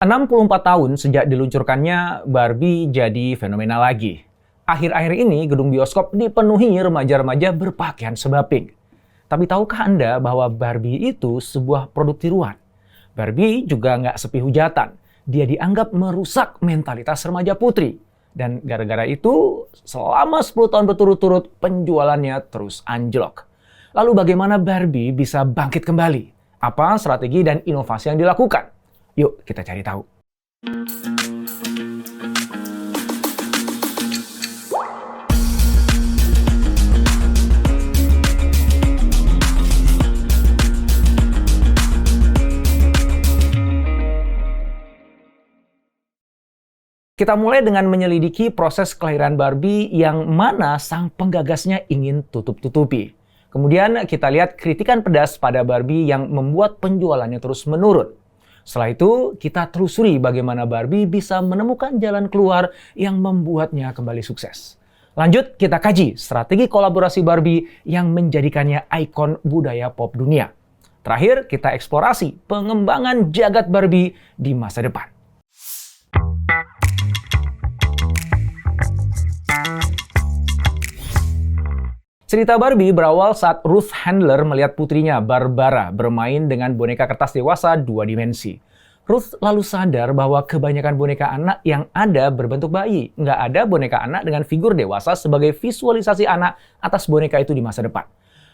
64 tahun sejak diluncurkannya, Barbie jadi fenomena lagi. Akhir-akhir ini, gedung bioskop dipenuhi remaja-remaja berpakaian sebaping. Tapi tahukah Anda bahwa Barbie itu sebuah produk tiruan? Barbie juga nggak sepi hujatan. Dia dianggap merusak mentalitas remaja putri. Dan gara-gara itu, selama 10 tahun berturut-turut, penjualannya terus anjlok. Lalu bagaimana Barbie bisa bangkit kembali? Apa strategi dan inovasi yang dilakukan? Yuk kita cari tahu. Kita mulai dengan menyelidiki proses kelahiran Barbie yang mana sang penggagasnya ingin tutup-tutupi. Kemudian kita lihat kritikan pedas pada Barbie yang membuat penjualannya terus menurun. Setelah itu, kita telusuri bagaimana Barbie bisa menemukan jalan keluar yang membuatnya kembali sukses. Lanjut, kita kaji strategi kolaborasi Barbie yang menjadikannya ikon budaya pop dunia. Terakhir, kita eksplorasi pengembangan jagat Barbie di masa depan. Cerita Barbie berawal saat Ruth Handler melihat putrinya, Barbara, bermain dengan boneka kertas dewasa 2 dimensi. Ruth lalu sadar bahwa kebanyakan boneka anak yang ada berbentuk bayi. Nggak ada boneka anak dengan figur dewasa sebagai visualisasi anak atas boneka itu di masa depan.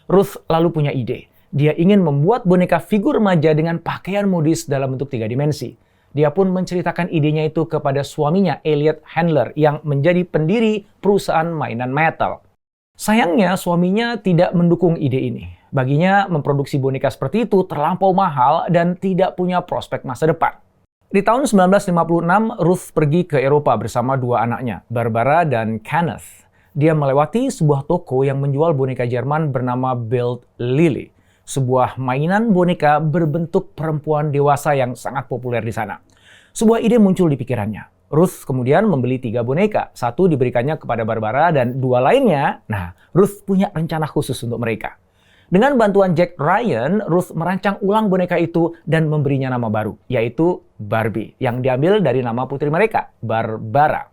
Ruth lalu punya ide. Dia ingin membuat boneka figur remaja dengan pakaian modis dalam bentuk 3 dimensi. Dia pun menceritakan idenya itu kepada suaminya, Elliot Handler, yang menjadi pendiri perusahaan mainan Mattel. Sayangnya, suaminya tidak mendukung ide ini. Baginya, memproduksi boneka seperti itu terlampau mahal dan tidak punya prospek masa depan. Di tahun 1956, Ruth pergi ke Eropa bersama 2 anaknya, Barbara dan Kenneth. Dia melewati sebuah toko yang menjual boneka Jerman bernama Bild Lily, sebuah mainan boneka berbentuk perempuan dewasa yang sangat populer di sana. Sebuah ide muncul di pikirannya. Ruth kemudian membeli 3 boneka, 1 diberikannya kepada Barbara dan 2 lainnya, Ruth punya rencana khusus untuk mereka. Dengan bantuan Jack Ryan, Ruth merancang ulang boneka itu dan memberinya nama baru, yaitu Barbie, yang diambil dari nama putri mereka, Barbara.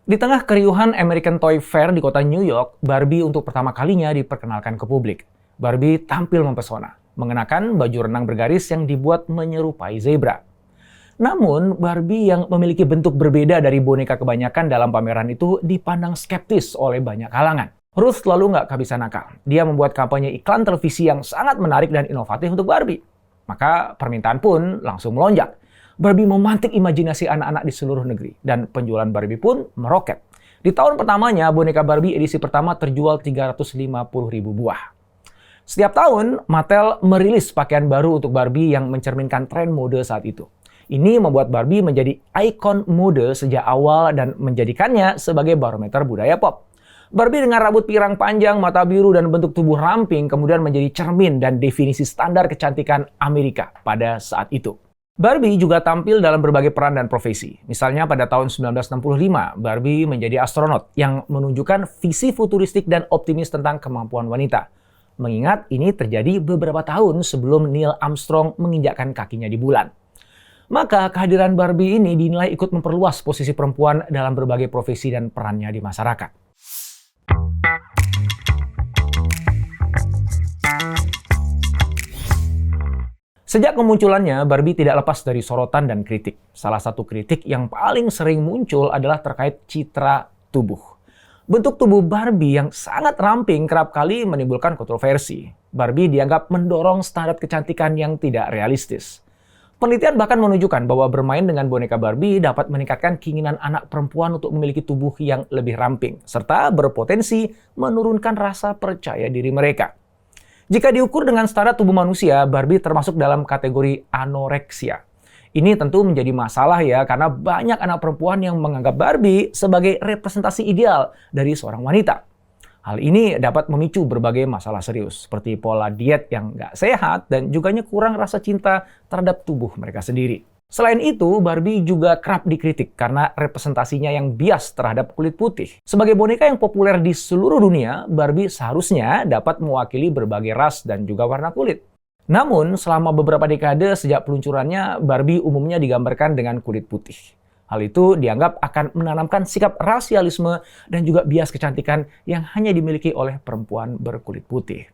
Di tengah keriuhan American Toy Fair di kota New York, Barbie untuk pertama kalinya diperkenalkan ke publik. Barbie tampil mempesona, mengenakan baju renang bergaris yang dibuat menyerupai zebra. Namun, Barbie yang memiliki bentuk berbeda dari boneka kebanyakan dalam pameran itu dipandang skeptis oleh banyak kalangan. Ruth lalu nggak kehabisan akal. Dia membuat kampanye iklan televisi yang sangat menarik dan inovatif untuk Barbie. Maka permintaan pun langsung melonjak. Barbie memantik imajinasi anak-anak di seluruh negeri. Dan penjualan Barbie pun meroket. Di tahun pertamanya, boneka Barbie edisi pertama terjual 350.000 buah. Setiap tahun, Mattel merilis pakaian baru untuk Barbie yang mencerminkan tren mode saat itu. Ini membuat Barbie menjadi ikon mode sejak awal dan menjadikannya sebagai barometer budaya pop. Barbie dengan rambut pirang panjang, mata biru, dan bentuk tubuh ramping kemudian menjadi cermin dan definisi standar kecantikan Amerika pada saat itu. Barbie juga tampil dalam berbagai peran dan profesi. Misalnya pada tahun 1965, Barbie menjadi astronot yang menunjukkan visi futuristik dan optimis tentang kemampuan wanita. Mengingat ini terjadi beberapa tahun sebelum Neil Armstrong menginjakkan kakinya di bulan. Maka kehadiran Barbie ini dinilai ikut memperluas posisi perempuan dalam berbagai profesi dan perannya di masyarakat. Sejak kemunculannya, Barbie tidak lepas dari sorotan dan kritik. Salah satu kritik yang paling sering muncul adalah terkait citra tubuh. Bentuk tubuh Barbie yang sangat ramping kerap kali menimbulkan kontroversi. Barbie dianggap mendorong standar kecantikan yang tidak realistis. Penelitian bahkan menunjukkan bahwa bermain dengan boneka Barbie dapat meningkatkan keinginan anak perempuan untuk memiliki tubuh yang lebih ramping, serta berpotensi menurunkan rasa percaya diri mereka. Jika diukur dengan standar tubuh manusia, Barbie termasuk dalam kategori anoreksia. Ini tentu menjadi masalah ya, karena banyak anak perempuan yang menganggap Barbie sebagai representasi ideal dari seorang wanita. Hal ini dapat memicu berbagai masalah serius, seperti pola diet yang nggak sehat dan juga kurang rasa cinta terhadap tubuh mereka sendiri. Selain itu, Barbie juga kerap dikritik karena representasinya yang bias terhadap kulit putih. Sebagai boneka yang populer di seluruh dunia, Barbie seharusnya dapat mewakili berbagai ras dan juga warna kulit. Namun, selama beberapa dekade sejak peluncurannya, Barbie umumnya digambarkan dengan kulit putih. Hal itu dianggap akan menanamkan sikap rasialisme dan juga bias kecantikan yang hanya dimiliki oleh perempuan berkulit putih.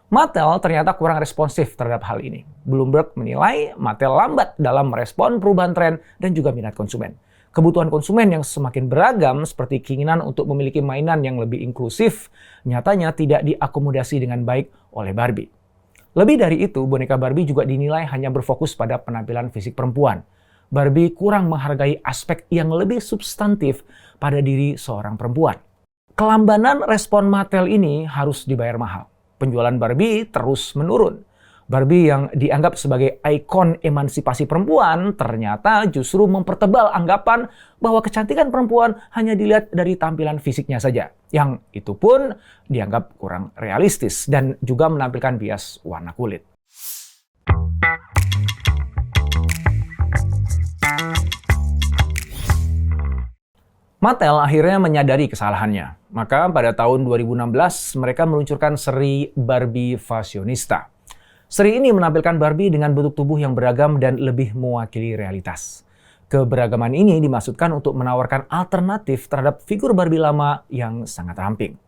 Mattel ternyata kurang responsif terhadap hal ini. Bloomberg menilai Mattel lambat dalam merespon perubahan tren dan juga minat konsumen. Kebutuhan konsumen yang semakin beragam seperti keinginan untuk memiliki mainan yang lebih inklusif nyatanya tidak diakomodasi dengan baik oleh Barbie. Lebih dari itu, boneka Barbie juga dinilai hanya berfokus pada penampilan fisik perempuan. Barbie kurang menghargai aspek yang lebih substantif pada diri seorang perempuan. Kelambanan respon Mattel ini harus dibayar mahal. Penjualan Barbie terus menurun. Barbie yang dianggap sebagai ikon emansipasi perempuan ternyata justru mempertebal anggapan bahwa kecantikan perempuan hanya dilihat dari tampilan fisiknya saja. Yang itu pun dianggap kurang realistis dan juga menampilkan bias warna kulit. Mattel akhirnya menyadari kesalahannya. Maka pada tahun 2016 mereka meluncurkan seri Barbie Fashionista. Seri ini menampilkan Barbie dengan bentuk tubuh yang beragam dan lebih mewakili realitas. Keberagaman ini dimaksudkan untuk menawarkan alternatif terhadap figur Barbie lama yang sangat ramping.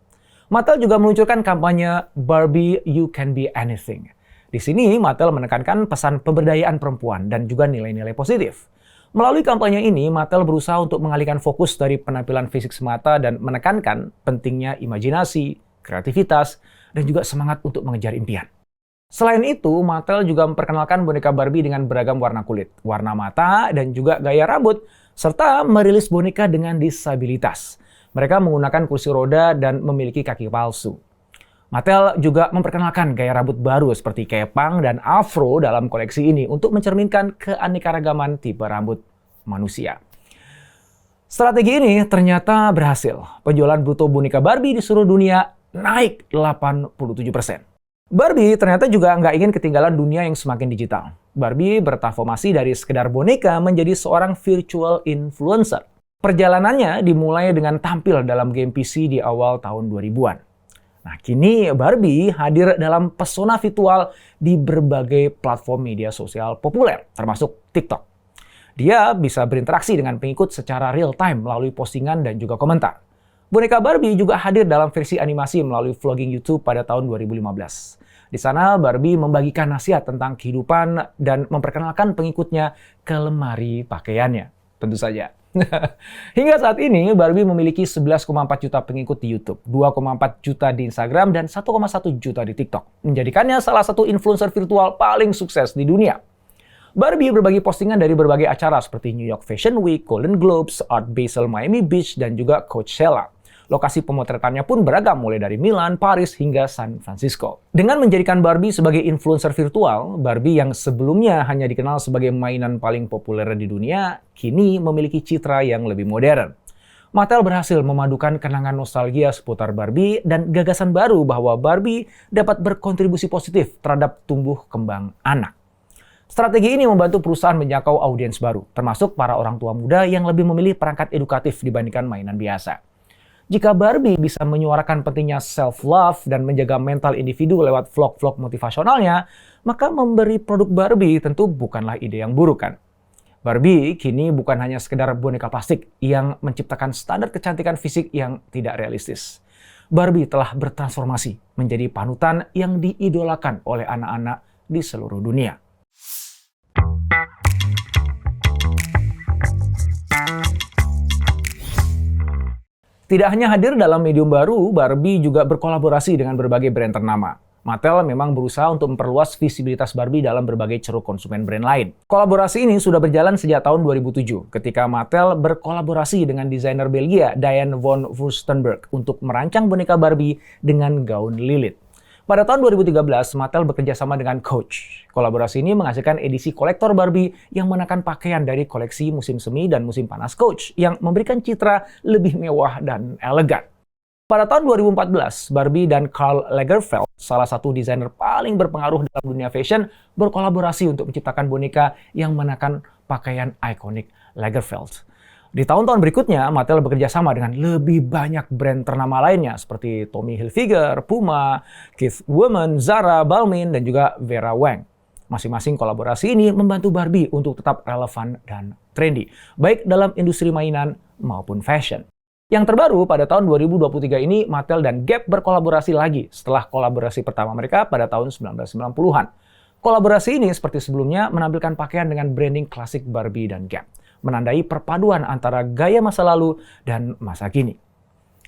Mattel juga meluncurkan kampanye Barbie You Can Be Anything. Di sini Mattel menekankan pesan pemberdayaan perempuan dan juga nilai-nilai positif. Melalui kampanye ini, Mattel berusaha untuk mengalihkan fokus dari penampilan fisik semata dan menekankan pentingnya imajinasi, kreativitas, dan juga semangat untuk mengejar impian. Selain itu, Mattel juga memperkenalkan boneka Barbie dengan beragam warna kulit, warna mata, dan juga gaya rambut, serta merilis boneka dengan disabilitas. Mereka menggunakan kursi roda dan memiliki kaki palsu. Mattel juga memperkenalkan gaya rambut baru seperti kepang dan afro dalam koleksi ini untuk mencerminkan keanekaragaman tipe rambut manusia. Strategi ini ternyata berhasil. Penjualan bruto boneka Barbie di seluruh dunia naik 87%. Barbie ternyata juga nggak ingin ketinggalan dunia yang semakin digital. Barbie bertransformasi dari sekedar boneka menjadi seorang virtual influencer. Perjalanannya dimulai dengan tampil dalam game PC di awal tahun 2000-an. Nah, kini Barbie hadir dalam pesona virtual di berbagai platform media sosial populer, termasuk TikTok. Dia bisa berinteraksi dengan pengikut secara real time melalui postingan dan juga komentar. Boneka Barbie juga hadir dalam versi animasi melalui vlogging YouTube pada tahun 2015. Di sana, Barbie membagikan nasihat tentang kehidupan dan memperkenalkan pengikutnya ke lemari pakaiannya. Tentu saja. Hingga saat ini, Barbie memiliki 11,4 juta pengikut di YouTube, 2,4 juta di Instagram, dan 1,1 juta di TikTok. Menjadikannya salah satu influencer virtual paling sukses di dunia. Barbie berbagi postingan dari berbagai acara seperti New York Fashion Week, Golden Globes, Art Basel Miami Beach, dan juga Coachella. Lokasi pemotretannya pun beragam mulai dari Milan, Paris, hingga San Francisco. Dengan menjadikan Barbie sebagai influencer virtual, Barbie yang sebelumnya hanya dikenal sebagai mainan paling populer di dunia, kini memiliki citra yang lebih modern. Mattel berhasil memadukan kenangan nostalgia seputar Barbie dan gagasan baru bahwa Barbie dapat berkontribusi positif terhadap tumbuh kembang anak. Strategi ini membantu perusahaan menjangkau audiens baru, termasuk para orang tua muda yang lebih memilih perangkat edukatif dibandingkan mainan biasa. Jika Barbie bisa menyuarakan pentingnya self-love dan menjaga mental individu lewat vlog-vlog motivasionalnya, maka memberi produk Barbie tentu bukanlah ide yang buruk kan? Barbie kini bukan hanya sekedar boneka plastik yang menciptakan standar kecantikan fisik yang tidak realistis. Barbie telah bertransformasi menjadi panutan yang diidolakan oleh anak-anak di seluruh dunia. Tidak hanya hadir dalam medium baru, Barbie juga berkolaborasi dengan berbagai brand ternama. Mattel memang berusaha untuk memperluas visibilitas Barbie dalam berbagai ceruk konsumen brand lain. Kolaborasi ini sudah berjalan sejak tahun 2007, ketika Mattel berkolaborasi dengan desainer Belgia Diane von Furstenberg untuk merancang boneka Barbie dengan gaun Lilith. Pada tahun 2013, Mattel bekerja sama dengan Coach. Kolaborasi ini menghasilkan edisi kolektor Barbie yang menekan pakaian dari koleksi musim semi dan musim panas Coach, yang memberikan citra lebih mewah dan elegan. Pada tahun 2014, Barbie dan Karl Lagerfeld, salah satu desainer paling berpengaruh dalam dunia fashion, berkolaborasi untuk menciptakan boneka yang menekan pakaian ikonik Lagerfeld. Di tahun-tahun berikutnya, Mattel bekerja sama dengan lebih banyak brand ternama lainnya seperti Tommy Hilfiger, Puma, Keith Woman, Zara, Balmain, dan juga Vera Wang. Masing-masing kolaborasi ini membantu Barbie untuk tetap relevan dan trendy, baik dalam industri mainan maupun fashion. Yang terbaru pada tahun 2023 ini, Mattel dan Gap berkolaborasi lagi setelah kolaborasi pertama mereka pada tahun 1990-an. Kolaborasi ini seperti sebelumnya menampilkan pakaian dengan branding klasik Barbie dan Gap, menandai perpaduan antara gaya masa lalu dan masa kini.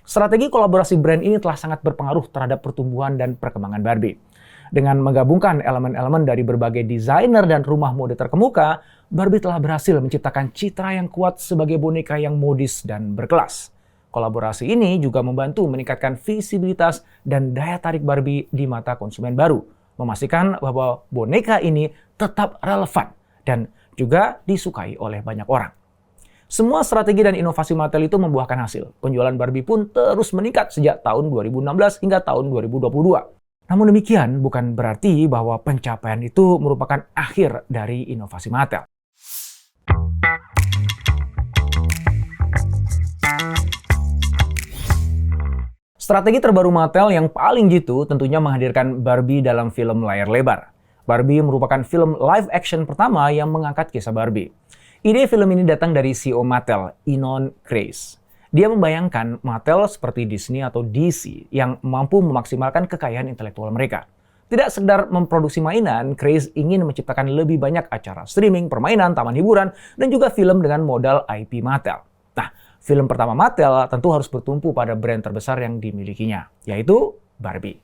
Strategi kolaborasi brand ini telah sangat berpengaruh terhadap pertumbuhan dan perkembangan Barbie. Dengan menggabungkan elemen-elemen dari berbagai desainer dan rumah mode terkemuka, Barbie telah berhasil menciptakan citra yang kuat sebagai boneka yang modis dan berkelas. Kolaborasi ini juga membantu meningkatkan visibilitas dan daya tarik Barbie di mata konsumen baru, memastikan bahwa boneka ini tetap relevan dan juga disukai oleh banyak orang. Semua strategi dan inovasi Mattel itu membuahkan hasil. Penjualan Barbie pun terus meningkat sejak tahun 2016 hingga tahun 2022. Namun demikian bukan berarti bahwa pencapaian itu merupakan akhir dari inovasi Mattel. Strategi terbaru Mattel yang paling jitu tentunya menghadirkan Barbie dalam film layar lebar. Barbie merupakan film live action pertama yang mengangkat kisah Barbie. Ide film ini datang dari CEO Mattel, Ynon Kreiz. Dia membayangkan Mattel seperti Disney atau DC yang mampu memaksimalkan kekayaan intelektual mereka. Tidak sekedar memproduksi mainan, Kreiz ingin menciptakan lebih banyak acara streaming, permainan, taman hiburan, dan juga film dengan modal IP Mattel. Nah, film pertama Mattel tentu harus bertumpu pada brand terbesar yang dimilikinya, yaitu Barbie.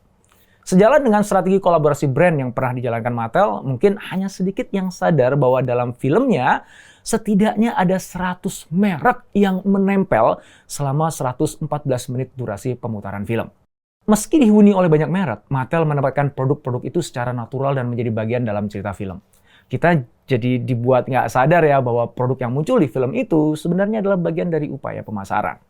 Sejalan dengan strategi kolaborasi brand yang pernah dijalankan Mattel, mungkin hanya sedikit yang sadar bahwa dalam filmnya setidaknya ada 100 merek yang menempel selama 114 menit durasi pemutaran film. Meski dihuni oleh banyak merek, Mattel mendapatkan produk-produk itu secara natural dan menjadi bagian dalam cerita film. Kita jadi dibuat nggak sadar ya bahwa produk yang muncul di film itu sebenarnya adalah bagian dari upaya pemasaran.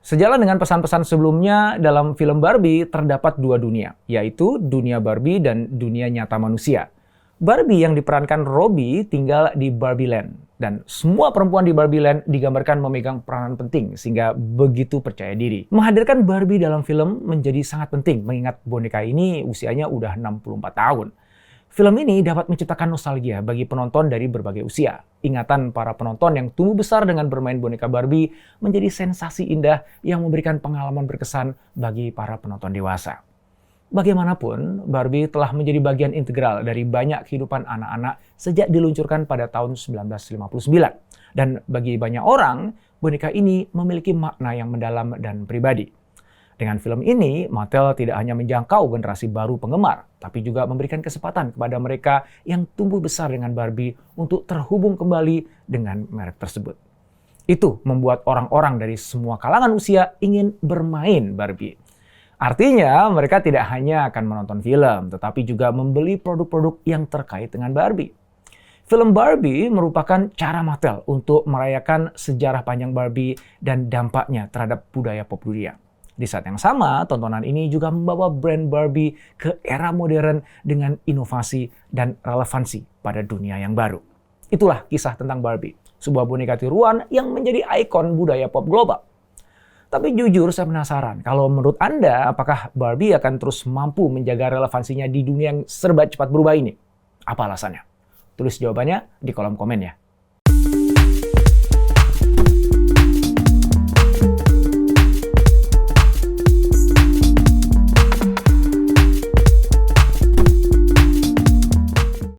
Sejalan dengan pesan-pesan sebelumnya, dalam film Barbie terdapat dua dunia, yaitu dunia Barbie dan dunia nyata manusia. Barbie yang diperankan Robbie tinggal di Barbie Land, dan semua perempuan di Barbie Land digambarkan memegang peranan penting sehingga begitu percaya diri. Menghadirkan Barbie dalam film menjadi sangat penting mengingat boneka ini usianya udah 64 tahun. Film ini dapat menciptakan nostalgia bagi penonton dari berbagai usia. Ingatan para penonton yang tumbuh besar dengan bermain boneka Barbie menjadi sensasi indah yang memberikan pengalaman berkesan bagi para penonton dewasa. Bagaimanapun, Barbie telah menjadi bagian integral dari banyak kehidupan anak-anak sejak diluncurkan pada tahun 1959. Dan bagi banyak orang, boneka ini memiliki makna yang mendalam dan pribadi. Dengan film ini, Mattel tidak hanya menjangkau generasi baru penggemar, tapi juga memberikan kesempatan kepada mereka yang tumbuh besar dengan Barbie untuk terhubung kembali dengan merek tersebut. Itu membuat orang-orang dari semua kalangan usia ingin bermain Barbie. Artinya, mereka tidak hanya akan menonton film, tetapi juga membeli produk-produk yang terkait dengan Barbie. Film Barbie merupakan cara Mattel untuk merayakan sejarah panjang Barbie dan dampaknya terhadap budaya pop dunia. Di saat yang sama, tontonan ini juga membawa brand Barbie ke era modern dengan inovasi dan relevansi pada dunia yang baru. Itulah kisah tentang Barbie, sebuah boneka tiruan yang menjadi ikon budaya pop global. Tapi jujur saya penasaran, kalau menurut Anda, apakah Barbie akan terus mampu menjaga relevansinya di dunia yang serba cepat berubah ini? Apa alasannya? Tulis jawabannya di kolom komen ya.